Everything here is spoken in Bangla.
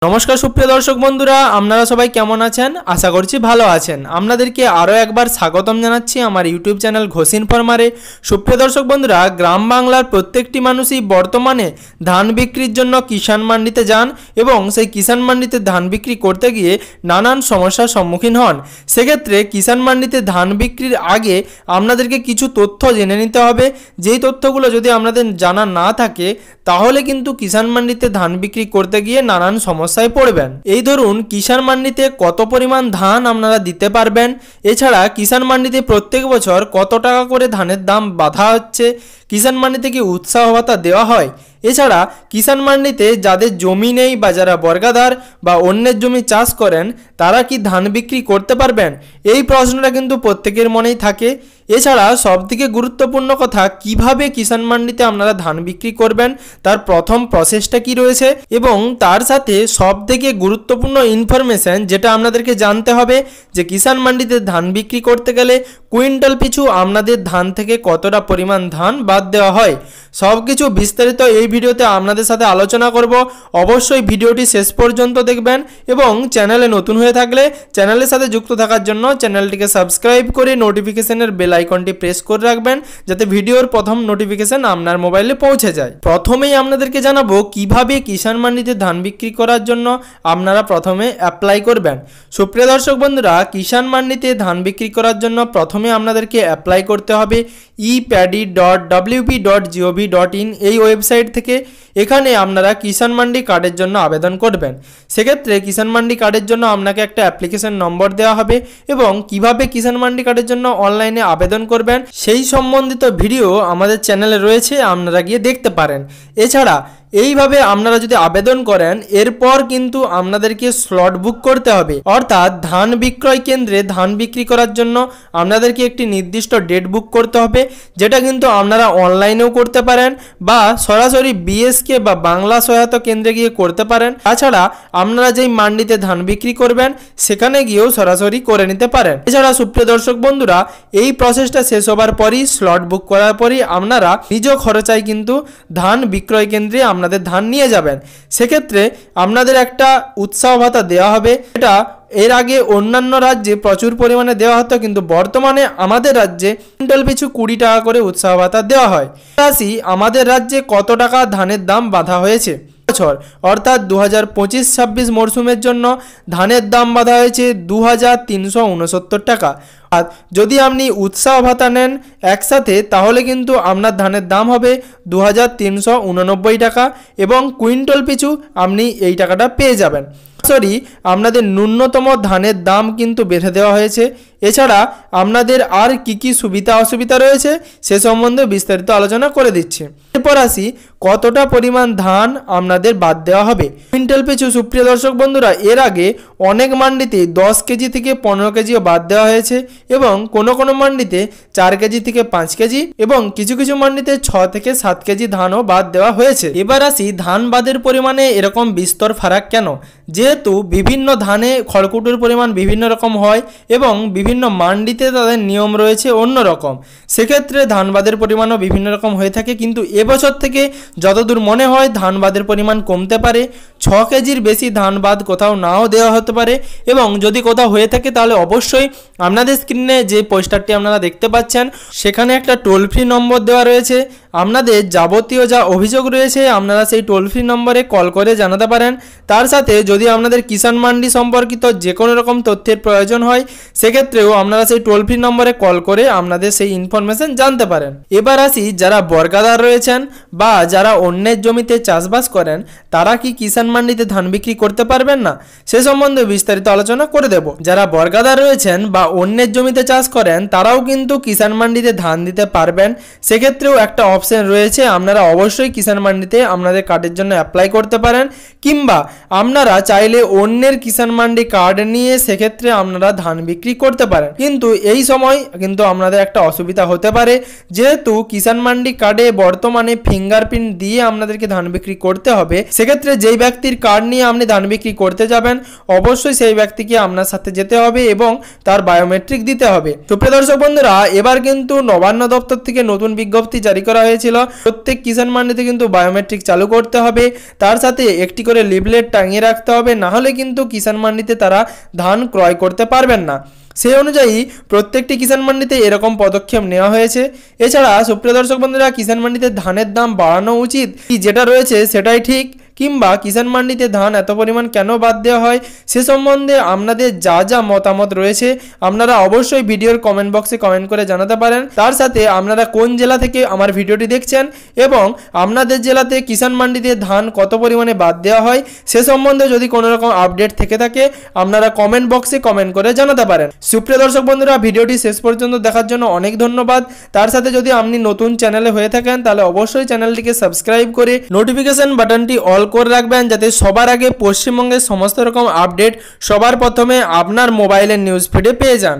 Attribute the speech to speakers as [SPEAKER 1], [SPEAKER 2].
[SPEAKER 1] नमस्कार सुप्रिय दर्शक बंधुरा आपनारा सबाई केमन आछेन आशा करछि भालो आछेन। आपनादेरके आरो एकबार स्वागतम जानाच्छि आमार यूट्यूब चैनल घोष इनफरमारे। सुप्रिय दर्शक बंधुरा ग्राम बांगलार प्रत्येकटी मानुषई बर्तमाने धान बिक्रिर जन्य किसान मांडिते जान एबं सेई किसान मांडिते धान बिक्री करते गिये नानान समस्यार सम्मुखीन हन। सेक्षेत्रे किसान मांडिते धान बिक्रिर आगे आपनादेरके किछु तथ्य जेने निते होबे। जेई तथ्यगुलो जोदि आपनादेर जाना ना थाके ताहले किन्तु किसान मांडिते धान बिक्री करते गिये नानान समस्याय पड़बेन। এই ধরুন কিষাণ মান্ডিতে কত পরিমাণ ধান আপনারা দিতে পারবেন, এছাড়া কিষাণ মান্ডিতে প্রত্যেক বছর কত টাকা করে ধানের দাম বাঁধা হচ্ছে, কিষাণ মান্ডিতে কি উৎসাহ ভাতা দেওয়া হয়, এছাড়া কিষাণ মান্ডিতে যাদের জমি নেই বা যারা বর্গাদার বা অন্যের জমি চাষ করেন তারা কি ধান বিক্রি করতে পারবেন, এই প্রশ্নটা কিন্তু প্রত্যেকের মনেই থাকে। এছাড়া সবথেকে গুরুত্বপূর্ণ কথা কিভাবে কিষাণ মান্ডিতে আপনারা ধান বিক্রি করবেন তার প্রথম প্রসেসটা কি রয়েছে এবং তার সাথে সবথেকে গুরুত্বপূর্ণ ইনফরমেশন যেটা আপনাদেরকে জানতে হবে যে কিষাণ মান্ডিতে ধান বিক্রি করতে গেলে কুইন্টাল পিছু আপনাদের ধান থেকে কতটা পরিমাণ ধান বাদ দেওয়া হয়, সবকিছু বিস্তারিত এই ভিডিওতে আপনাদের সাথে আলোচনা করব। অবশ্যই ভিডিওটি শেষ পর্যন্ত দেখবেন এবং চ্যানেলে নতুন হয়ে থাকলে চ্যানেলের সাথে যুক্ত থাকার জন্য চ্যানেলটিকে সাবস্ক্রাইব করে নোটিফিকেশনের বেল আইকনটি প্রেস করে রাখবেন যাতে ভিডিওর প্রথম নোটিফিকেশন আপনার মোবাইলে পৌঁছে যায়। প্রথমেই আপনাদেরকে জানাবো কিভাবে কিষাণ মান্ডিতে ধান বিক্রি করার জন্য আপনারা প্রথমে অ্যাপ্লাই করবেন। সুপ্রিয় দর্শক বন্ধুরা, কিষাণ মান্ডিতে ধান বিক্রি করার জন্য প্রথমে আপনাদেরকে অ্যাপ্লাই করতে হবে epaddy.wp.gov.in এই ওয়েবসাইট থেকে। এখানে আপনারা কিষাণ মান্ডি কার্ডের জন্য আবেদন করবেন। সেক্ষেত্রে কিষাণ মান্ডি কার্ডের জন্য আপনাকে একটা অ্যাপ্লিকেশন নম্বর দেওয়া হবে এবং কিভাবে কিষাণ মান্ডি কার্ডের জন্য অনলাইনে আবেদন করবেন সেই সম্বন্ধিত ভিডিও আমাদের চ্যানেলে রয়েছে, আপনারা গিয়ে দেখতে পারেন। এছাড়া এইভাবে আপনারা যদি আবেদন করেন এরপর কিন্তু আপনাদেরকে স্লট বুক করতে হবে, অর্থাৎ ধান বিক্রয় কেন্দ্রে ধান বিক্রি করার জন্য আপনাদেরকে একটি নির্দিষ্ট ডেট বুক করতে হবে, যেটা কিন্তু আপনারা অনলাইনেও করতে পারেন বা সরাসরি বিএসকে বা বাংলা সহায়তা কেন্দ্রে গিয়ে করতে পারেন। তাছাড়া আপনারা যেই মান্ডিতে ধান বিক্রি করবেন সেখানে গিয়েও সরাসরি করে নিতে পারেন। এছাড়া সুপ্রিয় দর্শক বন্ধুরা, এই প্রসেসটা শেষ হবার পরই স্লট বুক করার পরই আপনারা নিজ খরচায় কিন্তু ধান বিক্রয় কেন্দ্রে আপনাদের ধান নিয়ে যাবেন। সেক্ষেত্রে আপনাদের একটা উৎসাহ ভাতা দেওয়া হবে। এটা এর আগে অন্যান্য রাজ্যে প্রচুর পরিমাণে দেওয়া হতো, কিন্তু বর্তমানে আমাদের রাজ্যে কুইন্টাল পিছু 20 টাকা করে উৎসাহ ভাতা দেওয়া হয়। আসি আমাদের রাজ্যে কত টাকা ধানের দাম বাঁধা হয়েছে। বছর অর্থাৎ 2025-26 মরশুমের জন্য ধানের দাম বাঁধা হয়েছে 2369 টাকা। আর যদি আপনি উৎসাহ ভাতা নেন একসাথে তাহলে কিন্তু আপনার ধানের দাম হবে 2389 টাকা এবং কুইন্টাল পিছু আপনি এই টাকাটা পেয়ে যাবেন। সরি, আপনাদের ন্যূনতম ধানের দাম কিন্তু বেঁধে দেওয়া হয়েছে। এছাড়া আপনাদের আর কি কি সুবিধা অসুবিধা রয়েছে সে সম্বন্ধে বিস্তারিত আলোচনা করে দিচ্ছি। এরপর আসি কতটা পরিমাণ ধান আপনাদের বাদ দেওয়া হবে কুইন্টাল পিছু। সুপ্রিয় দর্শক বন্ধুরা, এর আগে অনেক মান্ডিতে 10 কেজি থেকে 15 কেজিও বাদ দেওয়া হয়েছে এবং কোনো কোনো মান্ডিতে 4 কেজি থেকে 5 কেজি এবং কিছু কিছু মান্ডিতে 6 থেকে 7 কেজি ধানও বাদ দেওয়া হয়েছে। এবার আসি ধান বাদের পরিমাণে এরকম বিস্তর ফারাক কেন, যেহেতু বিভিন্ন ধানে খড়কুটোর পরিমাণ বিভিন্ন রকম হয় এবং বিভিন্ন মান্ডিতে তাদের নিয়ম রয়েছে অন্য রকম, সেক্ষেত্রে ধানবাদের পরিমাণও বিভিন্ন রকম হয়ে থাকে। কিন্তু এবছর থেকে যতদূর মনে হয় ধানবাদের পরিমাণ কমতে পারে, 6 কেজির বেশি ধানবাদ কোথাও নাও দেওয়া হতে পারে এবং যদি কোথাও হয়ে থাকে তাহলে অবশ্যই আপনাদের স্ক্রিনে যে পোস্টারটি আপনারা দেখতে পাচ্ছেন সেখানে একটা টোল ফ্রি নম্বর দেওয়া রয়েছে। আপনাদের যাবতীয় যা অভিযোগ রয়েছে আপনারা সেই টোল ফ্রি নম্বরে কল করে জানাতে পারেন। তার সাথে যদি আপনাদের কিষাণ মান্ডি সম্পর্কিত যে কোনো রকম তথ্যের প্রয়োজন হয় সেক্ষেত্রেও আপনারা সেই টোল ফ্রি নম্বরে কল করে আপনাদের সেই ইনফরমেশন জানতে পারেন। এবার আসি যারা বর্গাদার রয়েছেন বা যারা অন্যের জমিতে চাষবাস করেন তারা কি কিষাণ মান্ডিতে ধান বিক্রি করতে পারবেন না সে সম্বন্ধে বিস্তারিত আলোচনা করে দেব। যারা বর্গাদার রয়েছেন বা অন্যের জমিতে চাষ করেন তারাও কিন্তু কিষাণ মান্ডিতে ধান দিতে পারবেন। সেক্ষেত্রেও একটা অপশন রয়েছে, আপনারা অবশ্যই কিষাণ মান্ডিতে আপনাদের কার্ডের জন্য অ্যাপ্লাই করতে পারেন কিংবা আপনারা চাইলে অন্যের কিষাণ মান্ডি কার্ড নিয়ে সেক্ষেত্রে আপনারা ধান বিক্রি করতে পারেন। কিন্তু এই সময় কিন্তু আপনাদের একটা অসুবিধা হতে পারে, যেহেতু কিষাণ মান্ডি কার্ডে বর্তমানে ফিঙ্গারপ্রিন্ট দিয়ে আপনাদেরকে ধান বিক্রি করতে হবে। সেক্ষেত্রে যেই ব্যক্তির কার্ড নিয়ে আপনি ধান বিক্রি করতে যাবেন অবশ্যই সেই ব্যক্তিকে আপনার সাথে যেতে হবে এবং তার বায়োমেট্রিক দিতে হবে। সুপ্রিয় দর্শক বন্ধুরা, এবার কিন্তু নবান্ন দপ্তর থেকে নতুন বিজ্ঞপ্তি জারি করা হয়েছে। হয়েছিল প্রত্যেক কিষাণ মান্ডিতে কিন্তু বায়োমেট্রিক চালু করতে হবে, তার সাথে একটি করে লিফলেট টাঙিয়ে রাখতে হবে, না হলে কিন্তু কিষাণ মান্ডিতে তারা ধান ক্রয় করতে পারবেন না। সেই অনুযায়ী প্রত্যেকটি কিষাণ মান্ডিতে এরকম পদক্ষেপ নেওয়া হয়েছে। এছাড়া সুপ্রিয় দর্শক বন্ধুরা, কিষাণ মান্ডিতে ধানের দাম বাড়ানো উচিত কি যেটা রয়েছে সেটাই ঠিক, কিংবা কিষাণ মান্ডিতে ধান এত পরিমাণ কেন বাদ দেওয়া হয় সে সম্বন্ধে আপনাদের যা যা মতামত রয়েছে আপনারা অবশ্যই ভিডিওর কমেন্ট বক্সে কমেন্ট করে জানাতে পারেন। তার সাথে আপনারা কোন জেলা থেকে আমার ভিডিওটি দেখছেন এবং আপনাদের জেলাতে কিষাণ মান্ডিতে ধান কত পরিমাণে বাদ দেওয়া হয় সে সম্বন্ধে যদি কোনো রকম আপডেট থেকে থাকে আপনারা কমেন্ট বক্সে কমেন্ট করে জানাতে পারেন। সুপ্রিয় দর্শক বন্ধুরা, ভিডিওটি শেষ পর্যন্ত দেখার জন্য অনেক ধন্যবাদ। তার সাথে যদি আপনি নতুন চ্যানেলে হয়ে থাকেন তাহলে অবশ্যই চ্যানেলটিকে সাবস্ক্রাইব করে নোটিফিকেশন বাটনটি অল করে রাখবেন, যাতে সবার আগে পশ্চিমবঙ্গের সমস্ত রকম আপডেট সবার প্রথমে আপনার মোবাইলের নিউজ ফিডে পেয়ে যান।